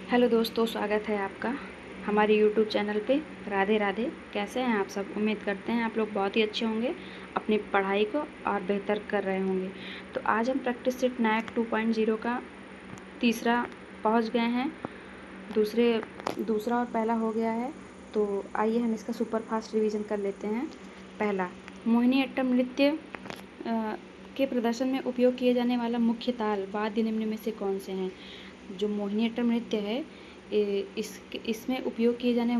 Hello दोस्तों, स्वागत है आपका हमारे यूट्यूब चैनल पे। राधे राधे। कैसे हैं आप सब? उम्मीद करते हैं आप लोग बहुत ही अच्छे होंगे, अपनी पढ़ाई को और बेहतर कर रहे होंगे। तो आज हम प्रैक्टिस सेट नैक 2.0 का तीसरा पहुंच गए हैं। दूसरा और पहला हो गया है। तो आइए हम इसका सुपर फास्ट रिवीजन कर लेते हैं। पहला, मोहिनी अट्टम नृत्य के प्रदर्शन में उपयोग किए जाने वाला मुख्य ताल वाद्य निम्न में से कौन से हैं? जो मोहिनी अट्टम नृत्य है, इसमें उपयोग किए जाने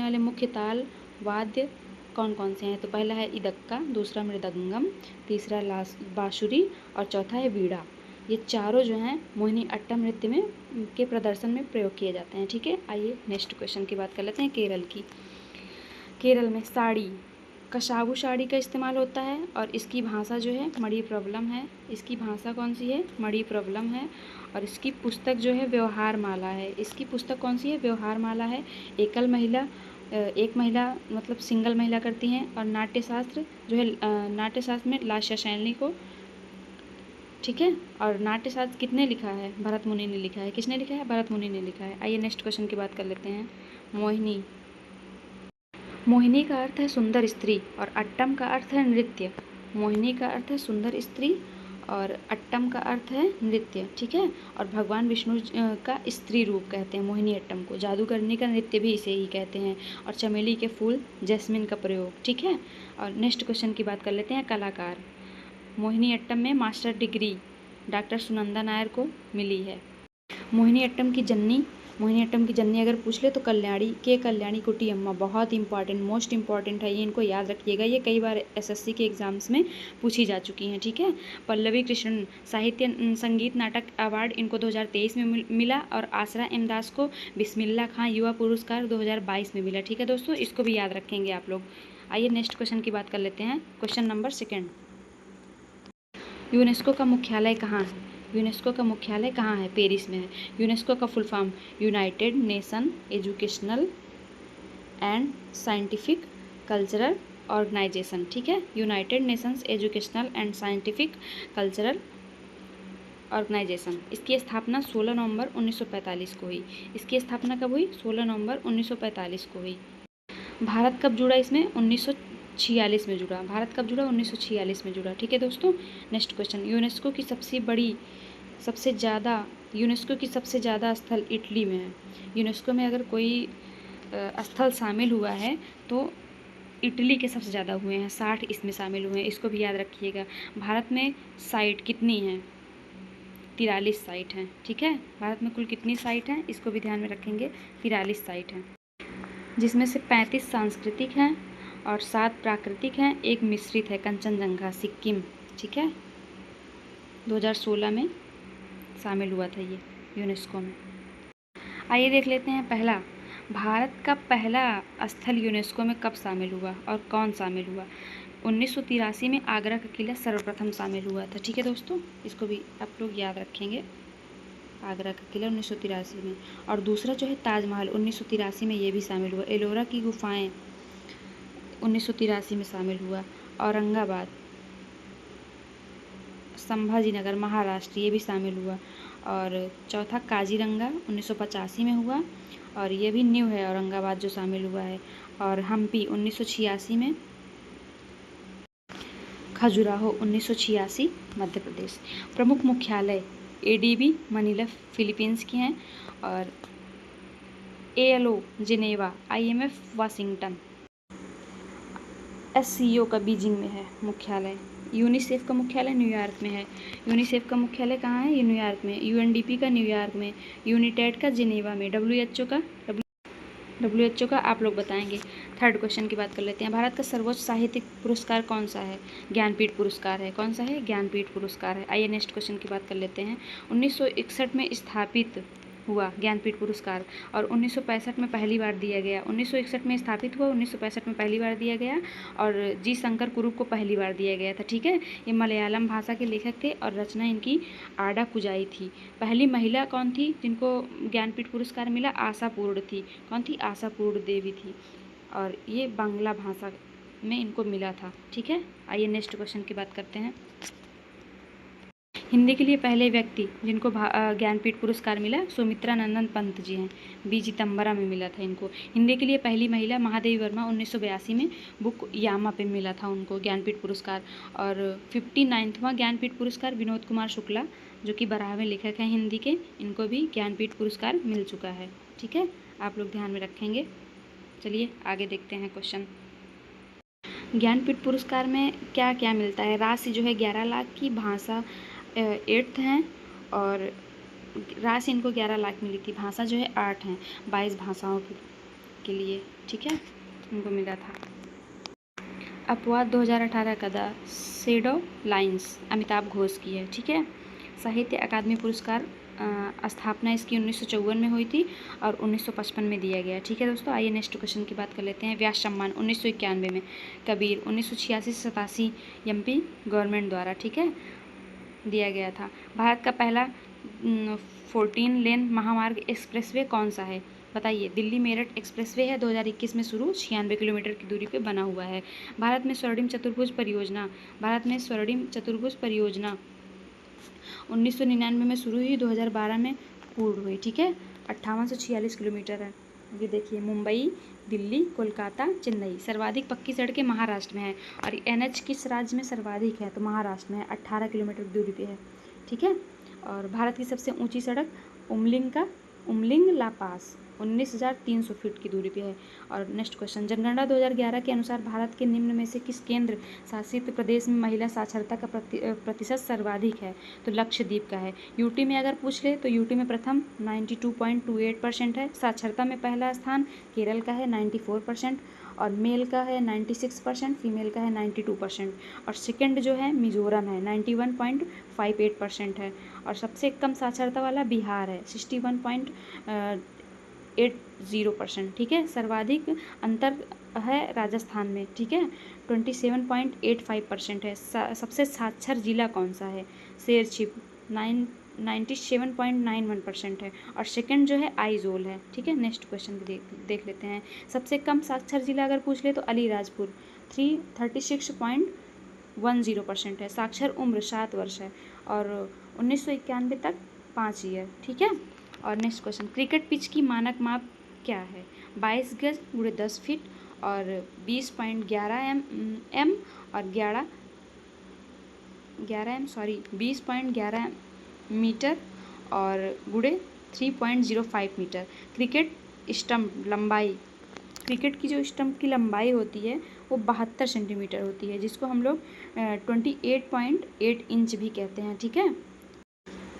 वाले मुख्य ताल वाद्य कौन कौन से हैं? तो पहला है इदक्का, दूसरा मृदंगम, तीसरा बांसुरी और चौथा है वीणा। ये चारों जो हैं मोहिनी अट्टम नृत्य में के प्रदर्शन में प्रयोग किए जाते हैं। ठीक है, आइए नेक्स्ट क्वेश्चन की बात कर लेते हैं। केरल की। केरल में साड़ी, कशावू साड़ी का इस्तेमाल होता है और इसकी भाषा जो है मणि प्रबलम है। इसकी भाषा कौन सी है? मणि प्रबलम है। और इसकी पुस्तक जो है व्यवहार माला है। इसकी पुस्तक कौन सी है? व्यवहार माला है। एक महिला मतलब सिंगल महिला करती हैं। और नाट्यशास्त्र जो है, नाट्यशास्त्र में लास्या शैली को, ठीक है। और नाट्यशास्त्र किसने लिखा है? भरत मुनि ने लिखा है। किसने लिखा है? भरत मुनि ने लिखा है। आइए नेक्स्ट क्वेश्चन की बात कर लेते हैं। मोहिनी। मोहिनी का अर्थ है सुंदर स्त्री और अट्टम का अर्थ है नृत्य। मोहिनी का अर्थ है सुंदर स्त्री और अट्टम का अर्थ है नृत्य, ठीक है। और भगवान विष्णु का स्त्री रूप कहते हैं मोहिनी अट्टम को। जादूगरनी का नृत्य भी इसे ही कहते हैं। और चमेली के फूल जैस्मिन का प्रयोग, ठीक है। और नेक्स्ट क्वेश्चन की बात कर लेते हैं। कलाकार। मोहिनी अट्टम में master degree doctor Sunanda Nair को मिली है। मोहिनी अट्टम की जननी अगर पूछ ले तो कल्याणी कुट्टी अम्मा। बहुत इंपॉर्टेंट, मोस्ट इंपॉर्टेंट है ये, इनको याद रखिएगा। ये कई बार एसएससी के एग्जाम्स में पूछी जा चुकी हैं, ठीक है। पल्लवी कृष्णन साहित्य संगीत नाटक अवार्ड इनको 2023 में मिला। और आसरा एम दास को बिस्मिल्लाह खां युवा पुरस्कार 2022 में मिला, ठीक है दोस्तों। इसको भी याद रखेंगे आप लोग। आइए नेक्स्ट क्वेश्चन की बात कर लेते हैं। Question number 2। यूनेस्को का मुख्यालय कहाँ है? यूनेस्को का मुख्यालय कहाँ है? पेरिस में है। यूनेस्को का full form United Nation Educational and Scientific Cultural Organization, ठीक है। United Nations Educational and Scientific Cultural Organization. इसकी स्थापना 16 नवंबर 1945 को हुई। इसकी स्थापना कब हुई? 16 नवंबर 1945 को हुई। भारत कब जुड़ा इसमें? 1946 में जुड़ा। भारत कब जुड़ा? 1946 में जुड़ा, ठीक है दोस्तों। Next question. यूनेस्को की सबसे ज़्यादा स्थल इटली में है। यूनेस्को में अगर कोई स्थल शामिल हुआ है तो इटली के सबसे ज़्यादा हुए हैं। 60 इसमें शामिल हुए हैं, इसको भी याद रखिएगा। भारत में साइट कितनी हैं? 43 साइट हैं, ठीक है। भारत में कुल कितनी साइट हैं इसको भी ध्यान में रखेंगे। 43 साइट हैं, जिसमें से 35 सांस्कृतिक हैं और 7 प्राकृतिक हैं। एक मिश्रित है, कंचनजंगा सिक्किम, ठीक है। 2016 में शामिल हुआ था ये यूनेस्को में। आइए देख लेते हैं। पहला, भारत का पहला स्थल यूनेस्को में कब शामिल हुआ और कौन शामिल हुआ? 1983 में आगरा का किला सर्वप्रथम शामिल हुआ था, ठीक है दोस्तों। इसको भी आप लोग याद रखेंगे। आगरा का किला 1983 में। और दूसरा जो है ताजमहल 1983 में ये भी शामिल हुआ। एलोरा की गुफाएं 1983 में शामिल हुआ। औरंगाबाद, संभाजीनगर महाराष्ट्र ये भी शामिल हुआ। और चौथा काजीरंगा 1985 में हुआ और ये भी न्यू है औरंगाबाद जो शामिल हुआ है। और हम्पी 1986 में। खजुराहो 1986 मध्य प्रदेश। प्रमुख मुख्यालय एडीबी मनीला फिलीपींस की हैं और एएलओ जिनेवा, आईएमएफ वाशिंगटन, एससीओ का बीजिंग में है मुख्यालय। यूनिसेफ का मुख्यालय न्यूयॉर्क में है। यूनिसेफ का मुख्यालय कहाँ है? ये न्यूयॉर्क में। यूएनडीपी का न्यूयॉर्क में। यूनिटेड का जिनेवा में। डब्ल्यूएचओ का आप लोग बताएंगे। थर्ड क्वेश्चन की बात कर लेते हैं। भारत का सर्वोच्च साहित्यिक पुरस्कार कौन सा है? ज्ञानपीठ पुरस्कार है। कौन सा है? ज्ञानपीठ पुरस्कार है। आइए नेक्स्ट क्वेश्चन की बात कर लेते हैं। 1961 में स्थापित हुआ ज्ञानपीठ पुरस्कार और 1965 में पहली बार दिया गया। 1961 में स्थापित हुआ, 1965 में पहली बार दिया गया और जी शंकर कुरूप को पहली बार दिया गया था, ठीक है। ये मलयालम भाषा के लेखक थे और रचना इनकी आडा कुजाई थी। पहली महिला कौन थी जिनको ज्ञानपीठ पुरस्कार मिला? आशा पूर्ण थी। कौन थी? आशा पूर्ण देवी थी। और ये बांग्ला भाषा में इनको मिला था, ठीक है। आइए नेक्स्ट क्वेश्चन की बात करते हैं। हिंदी के लिए पहले व्यक्ति जिनको ज्ञानपीठ पुरस्कार मिला सुमित्रा नंदन पंत जी हैं, बीजी तंबरा में मिला था इनको। हिंदी के लिए पहली महिला महादेवी वर्मा 1982 में बुक यामा पे मिला था उनको ज्ञानपीठ पुरस्कार। और 59वां ज्ञानपीठ पुरस्कार विनोद कुमार शुक्ला जो कि 12वें लेखक हैं हिंदी के, इनको भी ज्ञानपीठ पुरस्कार मिल चुका है। ठीक है, आप लोग ध्यान में रखेंगे। चलिए आगे देखते हैं क्वेश्चन। ज्ञानपीठ पुरस्कार में क्या क्या मिलता है? राशि जो है 11 लाख की, भाषा 8th हैं और राशि इनको 11 लाख मिली थी, भाषा जो है 8 हैं, 22 भाषाओं के लिए। ठीक है, इनको मिला था। अपवाद 2018 का the shadow lines Amitabh Ghosh की है। ठीक है, साहित्य अकादमी पुरस्कार स्थापना इसकी 1954 में हुई थी और 1955 में दिया गया। ठीक है दोस्तों, आइए नेक्स्ट क्वेश्चन की बात कर लेते हैं। व्यास सम्मान 1991 में, कबीर 1986 से 87 एमपी गवर्नमेंट द्वारा, ठीक है, दिया गया था। भारत का पहला 14 लेन महामार्ग एक्सप्रेसवे कौन सा है? बताइए। दिल्ली मेरठ एक्सप्रेसवे है, 2021 में शुरू, 96 किलोमीटर की दूरी पे बना हुआ है। भारत में स्वर्णिम चतुर्भुज परियोजना 1999 में शुरू हुई, 2012 में पूर्ण हुई। ठीक है, 5846 किलोमीटर है। ये देखिए, मुंबई, दिल्ली, कोलकाता, चेन्नई। सर्वाधिक पक्की सड़कें महाराष्ट्र में है और NH किस राज्य में सर्वाधिक है? तो महाराष्ट्र में है, 18 किलोमीटर की दूरी पे है। ठीक है, और भारत की सबसे ऊंची सड़क उमलिंग ला पास 19,300 फीट की दूरी पे है। और नेक्स्ट क्वेश्चन, जनगणना 2011 के अनुसार भारत के निम्न में से किस केंद्र शासित प्रदेश में महिला साक्षरता का प्रतिशत सर्वाधिक है? तो लक्षद्वीप का है। यूटी में अगर पूछ ले तो यूटी में प्रथम 92.28% है। साक्षरता में पहला स्थान केरल का है 94%, और मेल का है 96%, फीमेल का है 92%, और सेकंड जो है मिजोरम है 91.58% है, और सबसे कम साक्षरता वाला बिहार है 61.80%। ठीक है, सर्वाधिक अंतर है राजस्थान में। ठीक है, 27.85% है। सबसे साक्षर जिला कौन सा है? शेरछिप 97.91% है, और सेकंड जो है आइजोल है। ठीक है, नेक्स्ट क्वेश्चन देख लेते हैं। सबसे कम साक्षर जिला अगर पूछ ले तो अलीराजपुर 36.10% है। साक्षर उम्र 7 वर्ष है, और 1991 तक 5 ईयर। ठीक है, और नेक्स्ट क्वेश्चन, क्रिकेट पिच की मानक माप क्या है? 22 गज × 10 फीट और 20.11 एम और 20.11 मीटर और × 3.05 मीटर। क्रिकेट की जो स्टंप की लंबाई होती है वो 72 सेंटीमीटर होती है, जिसको हम लोग 28.8 इंच भी कहते हैं। ठीक है,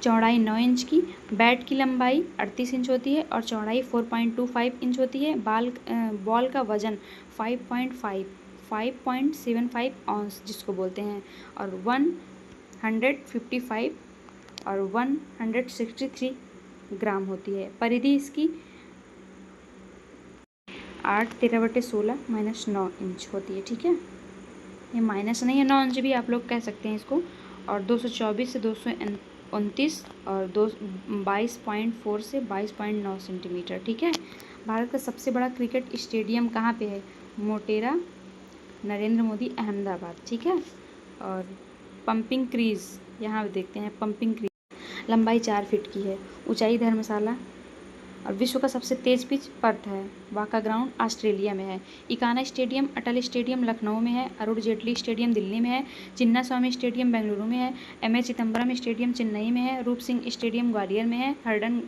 चौड़ाई 9 इंच की, बैट की लंबाई 38 इंच होती है और चौड़ाई 4.25 इंच होती है। बॉल का वजन 5.75 ऑन्स जिसको बोलते हैं, और 155 और 163 ग्राम होती है। परिधि इसकी 8 13/16 -9 इंच होती है। ठीक है, ये माइनस नहीं है, 9 इंच भी आप लोग कह सकते हैं इसको। और 224 से 229 और 22.4 से 22.9 सेंटीमीटर। ठीक है, भारत का सबसे बड़ा क्रिकेट स्टेडियम कहाँ पे है? मोटेरा, नरेंद्र मोदी, अहमदाबाद। ठीक है, और पंपिंग क्रीज यहाँ देखते हैं। पंपिंग क्रीज लंबाई 4 फीट की है, ऊंचाई धर्मशाला, और विश्व का सबसे तेज पिच पर्थ है। वाका ग्राउंड ऑस्ट्रेलिया में है। इकाना स्टेडियम, अटल स्टेडियम लखनऊ में है। अरुण जेटली स्टेडियम दिल्ली में है। चिन्ना स्वामी स्टेडियम बेंगलुरु में है। MS चिदम्बरम स्टेडियम चेन्नई में है। रूप सिंह स्टेडियम ग्वालियर में है। हर्डन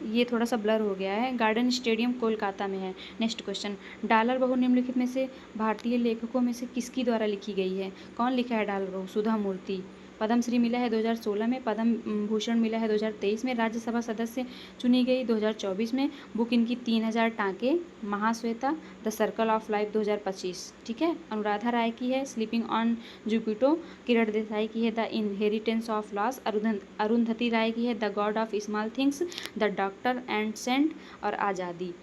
ये थोड़ा सा ब्लर हो गया है। गार्डन स्टेडियम कोलकाता में है। नेक्स्ट क्वेश्चन, डालर बहू निम्नलिखित में से भारतीय लेखकों में से किसकी द्वारा लिखी गई है? कौन लिखा है डालर बहू? सुधा मूर्ति। पद्मश्री मिला है 2016 में, पद्म भूषण मिला है 2023 में, राज्यसभा सदस्य चुनी गई 2024 में। बुक इनकी 3000 टाँके, Mahashweta, the circle of life 2025। ठीक है, अनुराधा राय की है sleeping on Jupiter, Kiran Desai की है the inheritance of loss, Arundhati Roy की है the god of small things, the doctor and saint, और आज़ादी।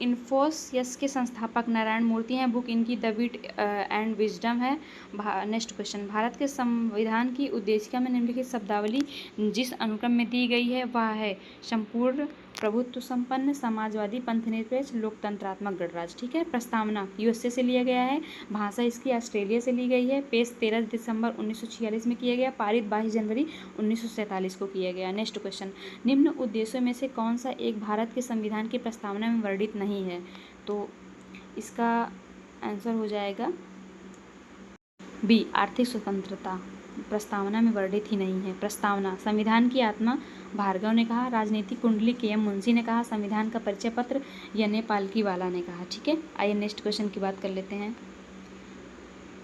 इन्फोसिस के संस्थापक नारायण मूर्ति हैं। बुक इनकी द विट एंड विजडम है। नेक्स्ट क्वेश्चन, भारत के संविधान की उद्देशिका में निम्नलिखित शब्दावली जिस अनुक्रम में दी गई है वह है संपूर्ण, प्रभुत्व संपन्न, समाजवादी, पंथनिरपेक्ष, लोकतंत्रात्मक गणराज्य। ठीक है। प्रस्तावना यूएसए से लिया गया है, भाषा इसकी ऑस्ट्रेलिया से ली गई है, पेश 13 दिसंबर 1946 में किया गया, पारित 22 जनवरी 1947 को किया गया। नेक्स्ट क्वेश्चन, निम्न उद्देश्यों में से कौन सा एक भारत के संविधान की प्रस्तावना में वर्णित नहीं है? तो इसका आंसर हो जाएगा बी, आर्थिक स्वतंत्रता प्रस्तावना में वर्णित ही नहीं है। प्रस्तावना, संविधान की आत्मा भार्गव ने कहा, राजनीतिक कुंडली के एम मुंशी ने कहा, संविधान का परिचय पत्र यने पालकीवाला ने कहा। ठीक है। आइए नेक्स्ट क्वेश्चन की बात कर लेते हैं।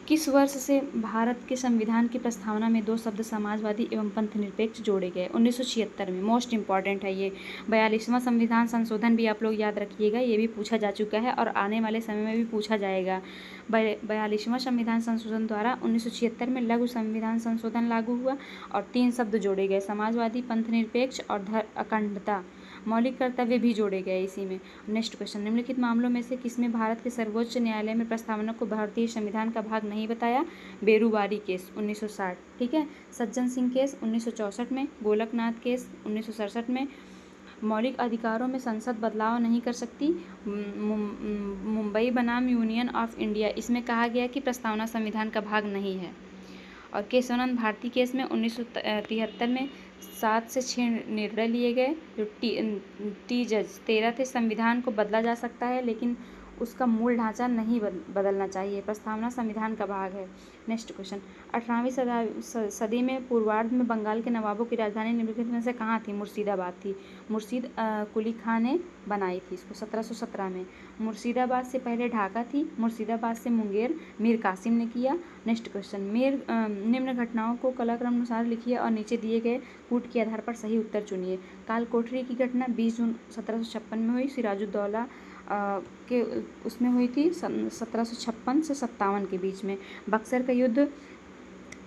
किस वर्ष से भारत के संविधान की प्रस्तावना में 2 शब्द समाजवादी एवं पंथनिरपेक्ष जोड़े गए? 1976 में। मोस्ट इंपॉर्टेंट है ये। 42वां संविधान संशोधन भी आप लोग याद रखिएगा, ये भी पूछा जा चुका है और आने वाले समय में भी पूछा जाएगा। 42वां संविधान संशोधन द्वारा 1976 में लघु संविधान संशोधन लागू हुआ और 3 शब्द जोड़े गए, समाजवादी, पंथनिरपेक्ष और अखंडता। मौलिक कर्तव्य भी जोड़े गए इसी में। नेक्स्ट क्वेश्चन, निम्नलिखित मामलों में से किसमें भारत के सर्वोच्च न्यायालय में प्रस्तावना को भारतीय संविधान का भाग नहीं बताया? बेरूबारी केस 1960। ठीक है। सज्जन सिंह केस 1964 में, गोलकनाथ केस 1967 में, मौलिक अधिकारों में संसद बदलाव नहीं कर सकती, मुंबई बनाम यूनियन ऑफ इंडिया, इसमें कहा गया कि प्रस्तावना संविधान का भाग नहीं है। और केशवानंद भारती केस में 1973 में 7 से 6 निर्णय लिए गए जो टी जज 13 थे। संविधान को बदला जा सकता है लेकिन उसका मूल ढांचा नहीं बदलना चाहिए। प्रस्तावना संविधान का भाग है। नेक्स्ट क्वेश्चन, 18वीं सदी में पूर्वार्ध में बंगाल के नवाबों की राजधानी निम्नलिखित में से कहाँ थी? मुर्शिदाबाद थी। मुर्शीद कुली खां ने बनाई थी इसको 1717 में। मुर्शिदाबाद से पहले ढाका थी, मुर्शिदाबाद से मुंगेर मीर कासिम ने किया। नेक्स्ट क्वेश्चन, निम्न घटनाओं को कलाक्रम अनुसार लिखिए और नीचे दिए गए कूट के आधार पर सही उत्तर चुनिए। काल कोठरी की घटना 20 जून 1756 में हुई, सिराजुद्दौला के उसमें हुई थी 1756 से 57 के बीच में। बक्सर का युद्ध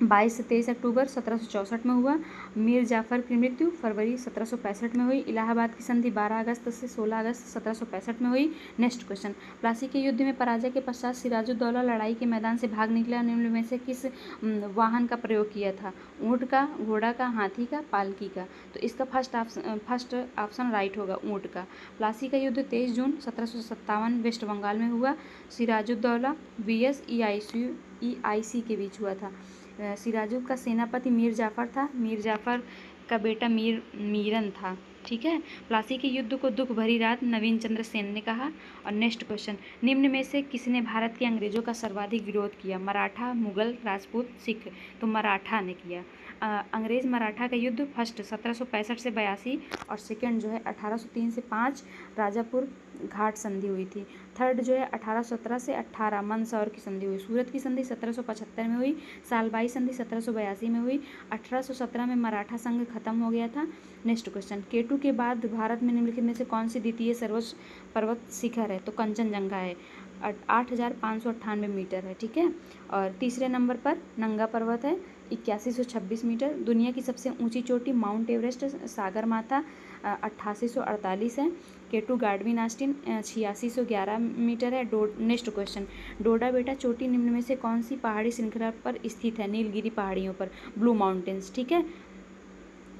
22 से 23 अक्टूबर 1764 में हुआ। मीर जाफर की मृत्यु फरवरी 1765 में हुई। इलाहाबाद की संधि 12 अगस्त से 16 अगस्त 1765 में हुई। नेक्स्ट क्वेश्चन, प्लासी के युद्ध में पराजय के पश्चात सिराजुद्दौला लड़ाई के मैदान से भाग निकला, निम्न में से किस वाहन का प्रयोग किया था? ऊँट का, घोड़ा का, हाथी का, पालकी का? तो इसका फर्स्ट ऑप्शन राइट होगा, ऊँट का। प्लासी का युद्ध 23 जून 1757 वेस्ट बंगाल में हुआ। सिराजुद्दौला VS EIC के बीच हुआ था। सिराजुद्दौला का सेनापति मीर जाफर था, मीर जाफर का बेटा मीरन था। ठीक है। प्लासी के युद्ध को दुख भरी रात, नवीन चंद्र सेन ने कहा। और नेक्स्ट क्वेश्चन, निम्न में से किसने भारत के अंग्रेजों का सर्वाधिक विरोध किया? मराठा, मुगल, राजपूत, सिख? तो मराठा ने किया। अंग्रेज मराठा का युद्ध फर्स्ट 1765 से 82 और सेकंड जो है 1803 से 5 राजापुर घाट संधि हुई थी। थर्ड जो है 1817 से 18 मंदसौर की संधि हुई। सूरत की संधि 1775 में हुई। सालबाई संधि 1782 में हुई। 1817 में मराठा संघ खत्म हो गया था। नेक्स्ट क्वेश्चन, केटू के बाद भारत में निम्नलिखित में से कौन सी द्वितीय सर्वोच्च पर्वत शिखर है? तो कंचनजंगा है, 8598 मीटर है। ठीक है। और तीसरे नंबर पर नंगा पर्वत है, 8126 मीटर। दुनिया की सबसे ऊंची चोटी माउंट एवरेस्ट सागर माथा 8848 है। केटू गार्डविन आस्टिन 8611 मीटर है। नेक्स्ट क्वेश्चन, डोडा बेटा चोटी निम्न में से कौन सी पहाड़ी श्रृंखला पर स्थित है? नीलगिरी पहाड़ियों पर, ब्लू माउंटेन्स। ठीक है।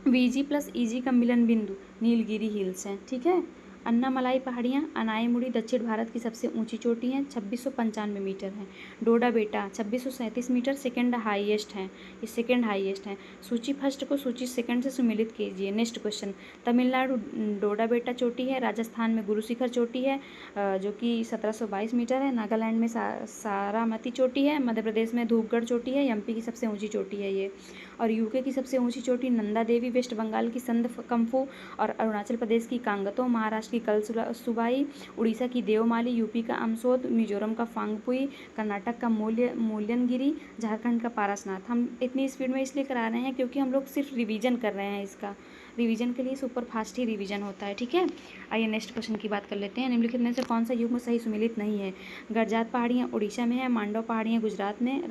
VG + EG का मिलन बिंदु नीलगिरी हिल्स हैं। ठीक है। अन्नामलाई पहाड़ियाँ अनायमुड़ी दक्षिण भारत की सबसे ऊंची चोटी हैं, 2695 मीटर हैं। डोडा बेटा 2637 मीटर सेकंड हाईएस्ट हैं, ये सेकंड हाईएस्ट हैं। सूची फर्स्ट को सूची सेकंड से सुमिलित कीजिए। नेक्स्ट क्वेश्चन, तमिलनाडु डोडा बेटा चोटी है, राजस्थान में गुरु शिखर चोटी है जो कि 1722 मीटर है। नागालैंड में सारामती चोटी है। मध्य प्रदेश में धूपगढ़ चोटी है। MP की सबसे ऊँची चोटी है ये। और UK की सबसे ऊँची चोटी नंदा देवी, वेस्ट बंगाल की संदकफू और अरुणाचल प्रदेश की कांगतो, महाराष्ट्र की कलसुबाई, उड़ीसा की देवमाली, UP का अमसोद, मिजोरम का फांगपुई, कर्नाटक का मूल्यनगिरी, झारखंड का पारसनाथ। हम इतनी स्पीड में इसलिए करा रहे हैं क्योंकि हम लोग सिर्फ रिवीजन कर रहे हैं। इसका रिवीजन के लिए सुपर फास्ट ही रिवीजन होता है। ठीक है। आइए नेक्स्ट क्वेश्चन की बात कर लेते हैं। निम्नलिखित में से कौन सा युग्म सही सुमिलित नहीं है? गरजात पहाड़ियाँ उड़ीसा में है, मांडव पहाड़ियाँ गुजरात में,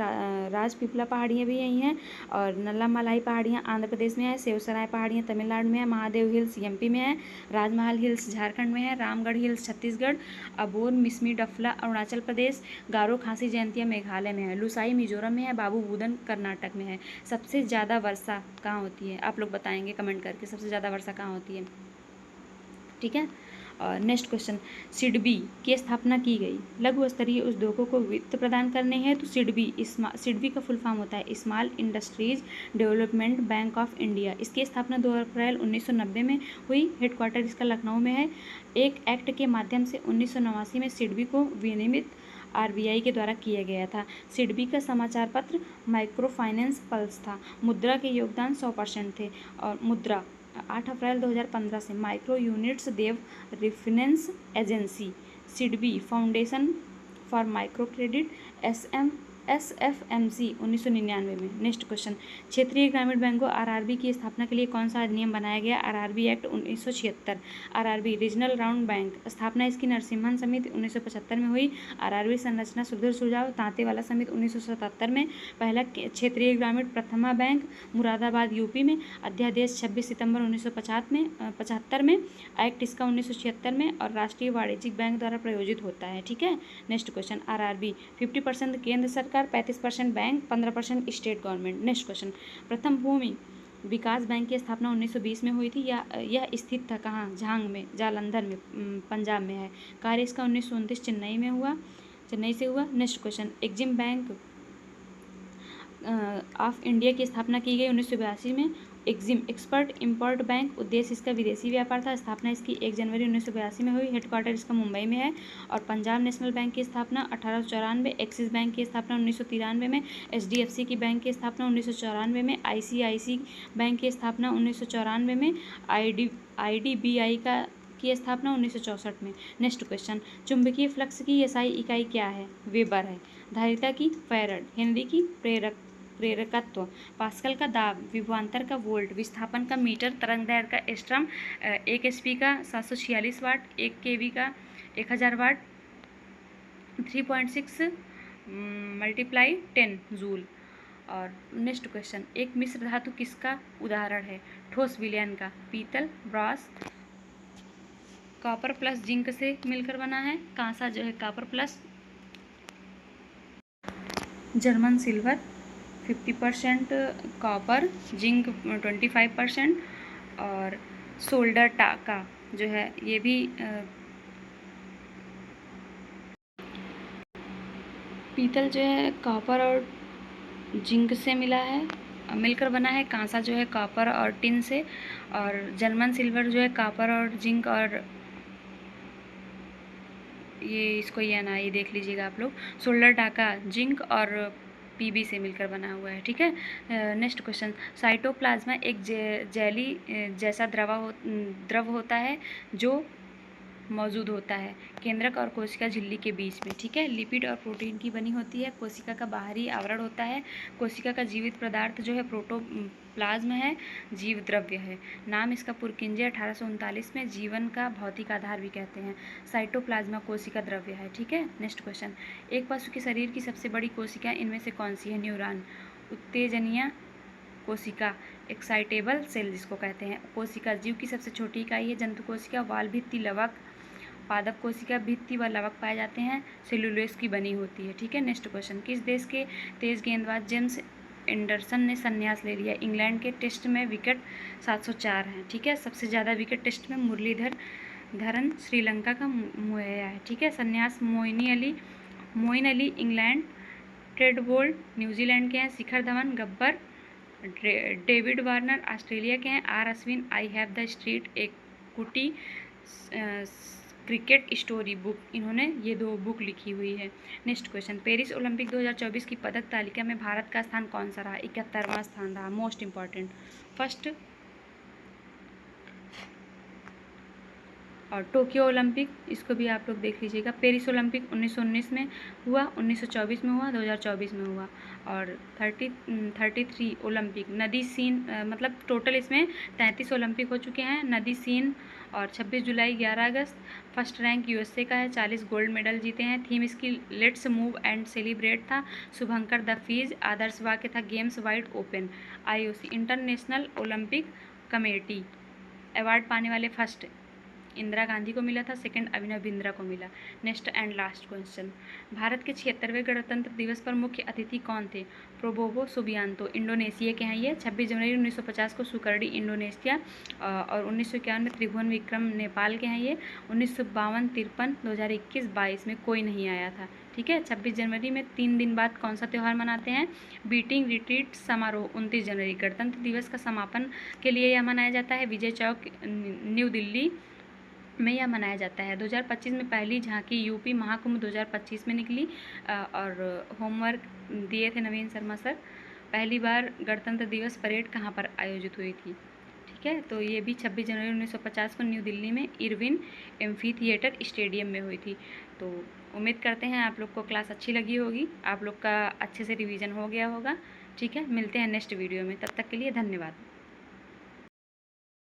राजपीपला पहाड़ियाँ भी यहीं हैं, और नल्लामलाई पहाड़ियाँ आंध्र प्रदेश में है, सेवसराय पहाड़ियाँ तमिलनाडु में है, महादेव हिल्स MP में है, राजमहल हिल्स झारखंड में है, रामगढ़ हिल्स छत्तीसगढ़, अबोर मिसमी डफला अरुणाचल प्रदेश, गारो खासी जयंतिया मेघालय में है, लुसाई मिजोरम में है, बाबू बुदन कर्नाटक में है। सबसे ज़्यादा वर्षा कहाँ होती है? आप लोग बताएंगे कमेंट करके, सबसे ज़्यादा वर्षा कहाँ होती है? ठीक है। और नेक्स्ट क्वेश्चन, सिडबी की स्थापना की गई। लघु स्तरीय उद्योगों को वित्त प्रदान करने हेतु सिडबी का फुल फॉर्म होता है small industries development bank of India. इसकी स्थापना 2 अप्रैल 1990 में हुई। हेडक्वार्टर इसका लखनऊ में है। एक एक्ट के माध्यम से 1989 में सिडबी को विनियमित आरबीआई के द्वारा किया गया था। सिडबी का समाचार पत्र माइक्रो फाइनेंस पल्स था। मुद्रा के योगदान 100% थे। और मुद्रा 8 अप्रैल 2015 से Micro Units Dev Refinance Agency. SIDBI Foundation for Micro Credit SFMC 1999 में। नेक्स्ट क्वेश्चन, क्षेत्रीय ग्रामीण बैंकों आरआरबी की स्थापना के लिए कौन सा अधिनियम बनाया गया? RRB act 1976। RRB regional round bank, स्थापना इसकी नरसिम्हन समिति 1975 में हुई। आरआरबी संरचना सुदृढ़ सुझाव तांतेवाला समिति 1977 में। पहला क्षेत्रीय ग्रामीण प्रथमा बैंक मुरादाबाद यूपी में। अध्यादेश 26 सितंबर 1975 में। एक्ट इसका 1976 में। और राष्ट्रीय वाणिज्यिक बैंक द्वारा प्रायोजित होता है। ठीक है। नेक्स्ट क्वेश्चन, आरआरबी 50% केंद्र सरकार, 35% bank, 15% state government. Next question, प्रथम भूमि विकास बैंक की स्थापना 1920 में हुई थी। यह स्थित था कहाँ? झांग में, जालंधर में, पंजाब में है। कार्य इसका 1929 चेन्नई से हुआ। Next question, EXIM bank of India की स्थापना की गई 1982 में। एग्जिम एक्सपर्ट इंपोर्ट बैंक, उद्देश्य इसका विदेशी व्यापार था। स्थापना इसकी 1 जनवरी 1982 में हुई। हेडक्वार्टर इसका मुंबई में है। और पंजाब नेशनल बैंक की स्थापना 1894। एक्सिस बैंक की स्थापना 1993 में। HDFC की बैंक की स्थापना 1994 में। ICICI बैंक की स्थापना 1994 में। IDBI की स्थापना 1964 में। नेक्स्ट क्वेश्चन, चुंबकीय फ्लक्स की SI इकाई क्या है? वेबर है। धारिता की फैराड। हेनरी की प्रेरकत्व। पास्कल का दाब। विभवांतर का वोल्ट। विस्थापन का मीटर। तरंगदैर्घ्य का एस्ट्रम। 1 HP का 746 वाट। 1 kV का 1000 वाट। 3.6 × 10 जूल। और नेक्स्ट क्वेश्चन, एक मिश्र धातु किसका उदाहरण है? ठोस विलयन का। पीतल, ब्रॉस, कॉपर प्लस जिंक से मिलकर बना है। कांसा जो है copper plus German silver 50%, copper, zinc 25%। और सोल्डर टाका जो है ये भी पीतल जो है कॉपर और जिंक से मिलकर बना है। कांसा जो है कॉपर और टिन से। और जर्मन सिल्वर जो है कॉपर और जिंक और ये देख लीजिएगा आप लोग। सोल्डर टाका जिंक और PB से मिलकर बना हुआ है। ठीक है। नेक्स्ट क्वेश्चन, साइटोप्लाज्मा एक जेली जैसा द्रव होता है जो मौजूद होता है केंद्रक और कोशिका झिल्ली के बीच में। ठीक है। लिपिड और प्रोटीन की बनी होती है। कोशिका का बाहरी आवरण होता है। कोशिका का जीवित पदार्थ जो है प्रोटोप्लाज्म है। जीव द्रव्य है। नाम इसका पुरकिंजे 1839 में। जीवन का भौतिक आधार भी कहते हैं। साइटोप्लाज्मा कोशिका द्रव्य है। ठीक है। नेक्स्ट क्वेश्चन, एक पशु के शरीर की सबसे बड़ी कोशिका इनमें से कौन सी है? न्यूरॉन। उत्तेजनीय कोशिका, एक्साइटेबल सेल जिसको कहते हैं। कोशिका जीव की सबसे छोटी इकाई है। जंतु कोशिका, वाल भित्ति लवक, पादप कोशिका, भित्ति व लवक पाए जाते हैं। सेलुलोज की बनी होती है। ठीक है। नेक्स्ट क्वेश्चन, किस देश के तेज गेंदबाज जेम्स एंडरसन ने संन्यास ले लिया? इंग्लैंड के टेस्ट में विकेट 704 हैं। ठीक है। सबसे ज़्यादा विकेट टेस्ट में मुरलीधरन श्रीलंका का मुहैया है। ठीक है। संन्यास Moeen Ali England, Trent Boult New Zealand के हैं। Shikhar Dhawan Gabbar, David Warner Australia के हैं। R Ashwin I have the street equity cricket story book, इन्होंने ये 2 बुक लिखी हुई है। नेक्स्ट क्वेश्चन, पेरिस ओलंपिक 2024 की पदक तालिका में भारत का स्थान कौन सा रहा? 71वां स्थान रहा। Most important first. और टोक्यो ओलंपिक, इसको भी आप लोग देख लीजिएगा। पेरिस ओलंपिक 1919 में हुआ, 1924 में हुआ, 2024 में हुआ। और 33 ओलंपिक नदी सीन, मतलब टोटल इसमें 33 ओलंपिक हो चुके हैं। नदी सीन और 26 जुलाई 11 अगस्त। फर्स्ट रैंक USA का है, 40 गोल्ड मेडल जीते हैं। थीम इसकी लेट्स मूव एंड सेलिब्रेट था। शुभंकर द फीज, आदर्श वाक्य था games wide open. IOC international Olympic committee award पाने वाले फर्स्ट इंदिरा गांधी को मिला था, सेकंड अभिनव बिंद्रा को मिला। Next and last question, Bharat के 76वें गणतंत्र दिवस पर मुख्य अतिथि कौन थे? प्रोबोवो सुबियांतो, इंडोनेशिया के हैं ये। 26 जनवरी 1950 को सुकर्डी, इंडोनेशिया, और 1951 में त्रिभुवन विक्रम, नेपाल के हैं ये। 1952, 53, 2021, 22 में कोई नहीं आया था। ठीक है, 26 जनवरी में 3 दिन बाद कौन सा त्यौहार मनाते हैं? बीटिंग रिट्रीट समारोह। 29 जनवरी गणतंत्र दिवस का समापन के लिए यह मनाया जाता है, विजय चौक, न्यू दिल्ली में यह मनाया जाता है। 2025 में पहली झांकी यूपी महाकुंभ 2025 में निकली, और होमवर्क दिए थे नवीन शर्मा सर। पहली बार गणतंत्र दिवस परेड कहाँ पर आयोजित हुई थी? ठीक है, तो ये भी 26 जनवरी 1950 को न्यू दिल्ली में इरविन एम्फी थिएटर स्टेडियम में हुई थी। तो उम्मीद करते हैं आप लोग को क्लास अच्छी लगी होगी, आप लोग का अच्छे से रिवीजन हो गया होगा। ठीक है, मिलते हैं नेक्स्ट वीडियो में, तब तक के लिए धन्यवाद।